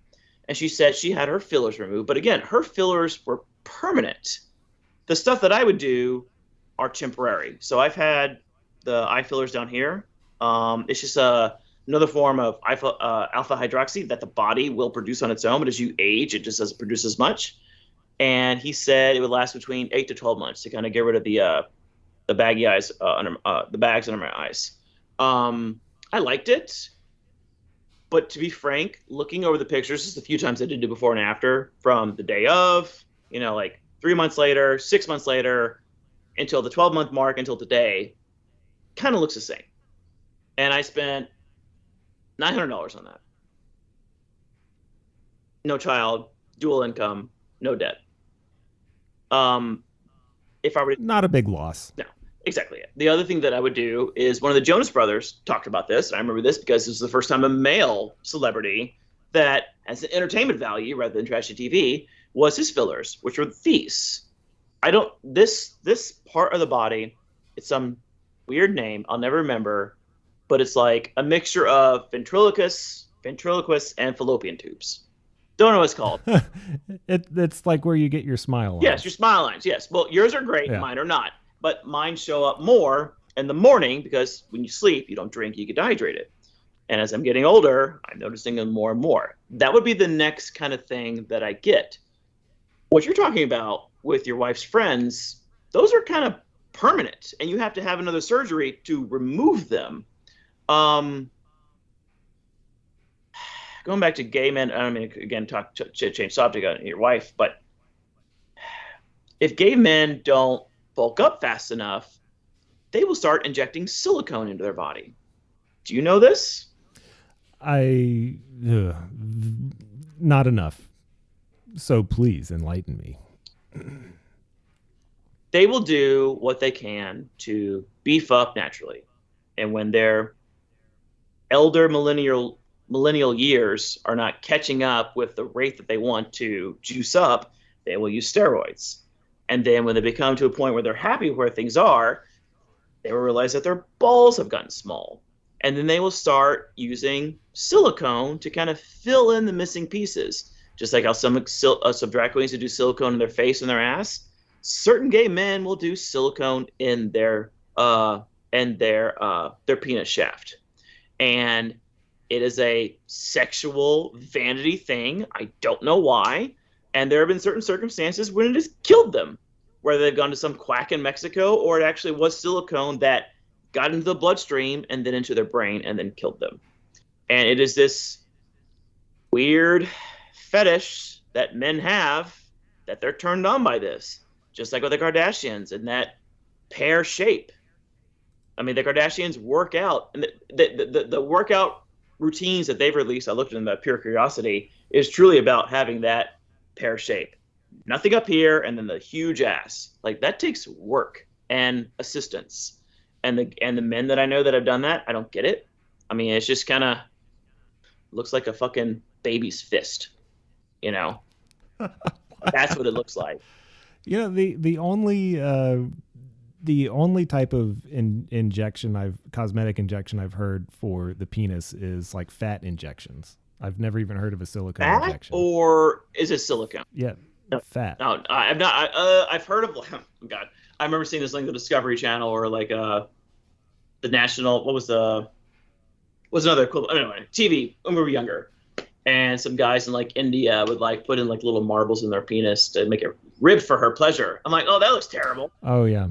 And she said she had her fillers removed. But again, her fillers were permanent. The stuff that I would do are temporary. So I've had the eye fillers down here. It's just another form of alpha hydroxy that the body will produce on its own. But as you age, it just doesn't produce as much. And he said it would last between 8 to 12 months to kind of get rid of the baggy eyes, the bags under my eyes. I liked it. But to be frank, looking over the pictures, just a few times I did it before and after, from the day of, like 3 months later, 6 months later, until the 12-month mark, until today, kind of looks the same. And I spent $900 on that. No child, dual income, no debt. If I were not a big loss. No, exactly. The other thing that I would do is one of the Jonas Brothers talked about this, and I remember this because this was the first time a male celebrity that has an entertainment value rather than trashy TV was his fillers, which were these. This part of the body, it's some weird name I'll never remember, but it's like a mixture of ventriloquist, and fallopian tubes. Don't know what it's called. It's like where you get your smile lines. Yes, your smile lines. Yes. Well, yours are great. Yeah. Mine are not. But mine show up more in the morning because when you sleep, you don't drink, you get dehydrated. And as I'm getting older, I'm noticing them more and more. That would be the next kind of thing that I get. What you're talking about with your wife's friends, those are kind of permanent, and you have to have another surgery to remove them. Going back to gay men, I mean, again, change subject on your wife, but if gay men don't bulk up fast enough, they will start injecting silicone into their body. Do you know this? I not enough. So please enlighten me. They will do what they can to beef up naturally. And when their elder millennial years are not catching up with the rate that they want to juice up, they will use steroids. And then when they become to a point where they're happy where things are, they will realize that their balls have gotten small. And then they will start using silicone to kind of fill in the missing pieces. Just like how some drag queens do silicone in their face and their ass, certain gay men will do silicone in their penis shaft. And it is a sexual vanity thing. I don't know why. And there have been certain circumstances when it has killed them, whether they've gone to some quack in Mexico or it actually was silicone that got into the bloodstream and then into their brain and then killed them. And it is this weird fetish that men have that they're turned on by this, just like with the Kardashians and that pear shape. I mean, the Kardashians work out, and the workout routines that they've released, I looked at them out of pure curiosity, is truly about having that pear shape. Nothing up here, and then the huge ass. Like, that takes work and assistance. And the men that I know that have done that, I don't get it. I mean, it's just kind of looks like a fucking baby's fist, you know? That's what it looks like. You know, the only type of cosmetic injection I've heard for the penis is like fat injections. I've never even heard of a silicone fat injection. Or is it silicone? Yeah, no, fat. No, I've not. I've heard of. Oh God, I remember seeing this link to the Discovery Channel or like the national. What was another equivalent? Anyway, TV when we were younger, and some guys in like India would like put in like little marbles in their penis to make it rib for her pleasure. I'm like, oh, that looks terrible. Oh yeah.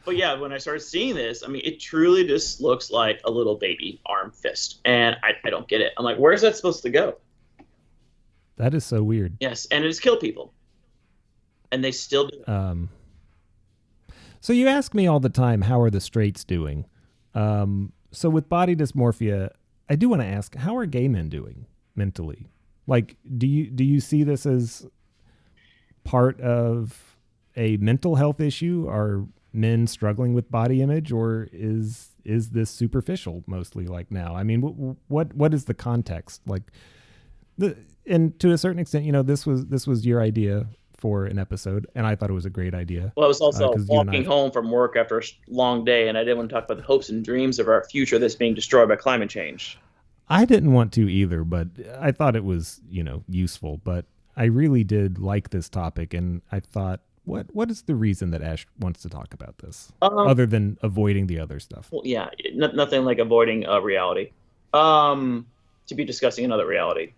But yeah, when I started seeing this, I mean, it truly just looks like a little baby arm fist, and I don't get it. I'm like, where's that supposed to go? That is so weird. Yes, and it has killed people, and they still do it. So you ask me all the time, how are the straights doing? So with body dysmorphia, I do want to ask, how are gay men doing mentally? Like, do you see this as part of a mental health issue? Are men struggling with body image, or is this superficial mostly? Like now, I mean, what is the context? Like, and to a certain extent, you know, this was your idea for an episode, and I thought it was a great idea. Well, I was also walking home from work after a long day, and I didn't want to talk about the hopes and dreams of our future that's being destroyed by climate change. I didn't want to either, but I thought it was, you know, useful. But I really did like this topic, and I thought, what is the reason that Ashe wants to talk about this, other than avoiding the other stuff? Well, yeah, nothing like avoiding reality. To be discussing another reality.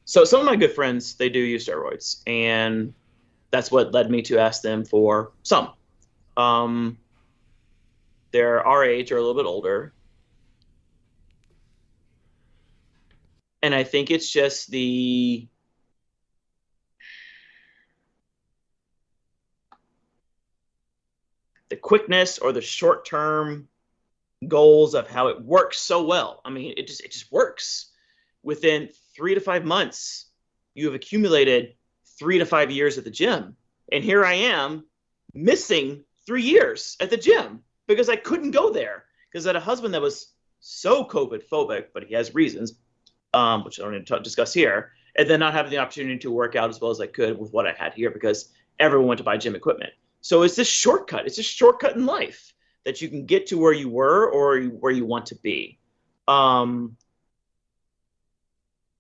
So some of my good friends, they do use steroids, and that's what led me to ask them for some. They're our age or a little bit older. And I think it's just the quickness or the short-term goals of how it works so well. I mean, it just works. Within 3 to 5 months, you have accumulated 3 to 5 years at the gym. And here I am missing 3 years at the gym because I couldn't go there because I had a husband that was so COVID phobic, but he has reasons, which I don't need to discuss here, and then not having the opportunity to work out as well as I could with what I had here because everyone went to buy gym equipment. So it's this shortcut. It's a shortcut in life that you can get to where you were or where you want to be.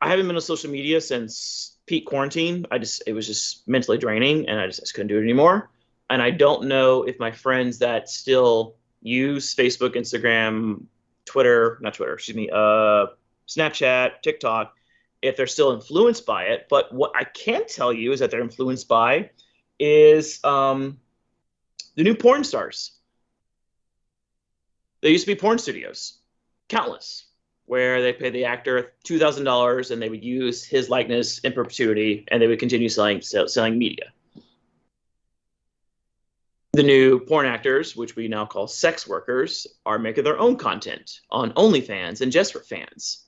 I haven't been on social media since peak quarantine. It was just mentally draining, and I just couldn't do it anymore. And I don't know if my friends that still use Facebook, Instagram, Snapchat, TikTok, if they're still influenced by it. But what I can tell you is that they're influenced by is the new porn stars. There used to be porn studios, countless, where they pay the actor $2,000 and they would use his likeness in perpetuity, and they would continue selling media. The new porn actors, which we now call sex workers, are making their own content on OnlyFans and just for fans.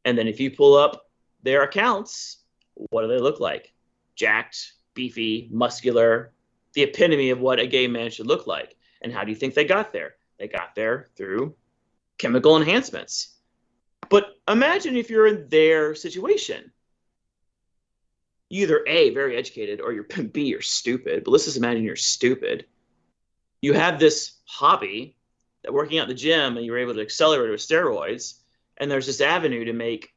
And then if you pull up their accounts, what do they look like? Jacked, beefy, muscular, the epitome of what a gay man should look like. And how do you think they got there? They got there through chemical enhancements. But imagine if you're in their situation. Either A, very educated, or you're B, you're stupid. But let's just imagine you're stupid. You have this hobby that working out in the gym and you're able to accelerate with steroids, and there's this avenue to make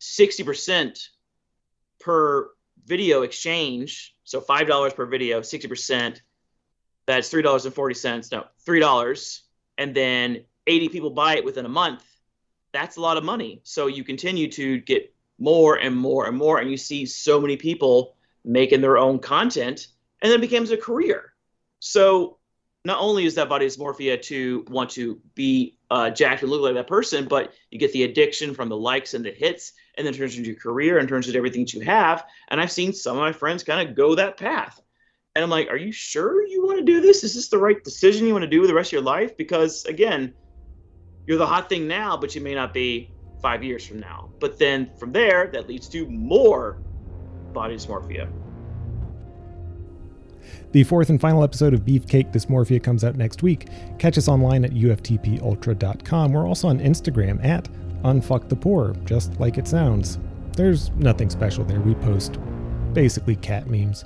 60% per video exchange. So $5 per video, 60%, that's $3.40. No, $3. And then 80 people buy it within a month. That's a lot of money. So you continue to get more and more and more, and you see so many people making their own content, and then it becomes a career. So not only is that body dysmorphia to want to be jacked and look like that person, but you get the addiction from the likes and the hits, and then turns into your career and turns into everything that you have. And I've seen some of my friends kind of go that path. And I'm like, are you sure you want to do this? Is this the right decision you want to do with the rest of your life? Because again, you're the hot thing now, but you may not be 5 years from now. But then from there, that leads to more body dysmorphia. The fourth and final episode of Beefcake Dysmorphia comes out next week. Catch us online at uftpultra.com. We're also on Instagram at unfuckthepoor, just like it sounds. There's nothing special there. We post basically cat memes.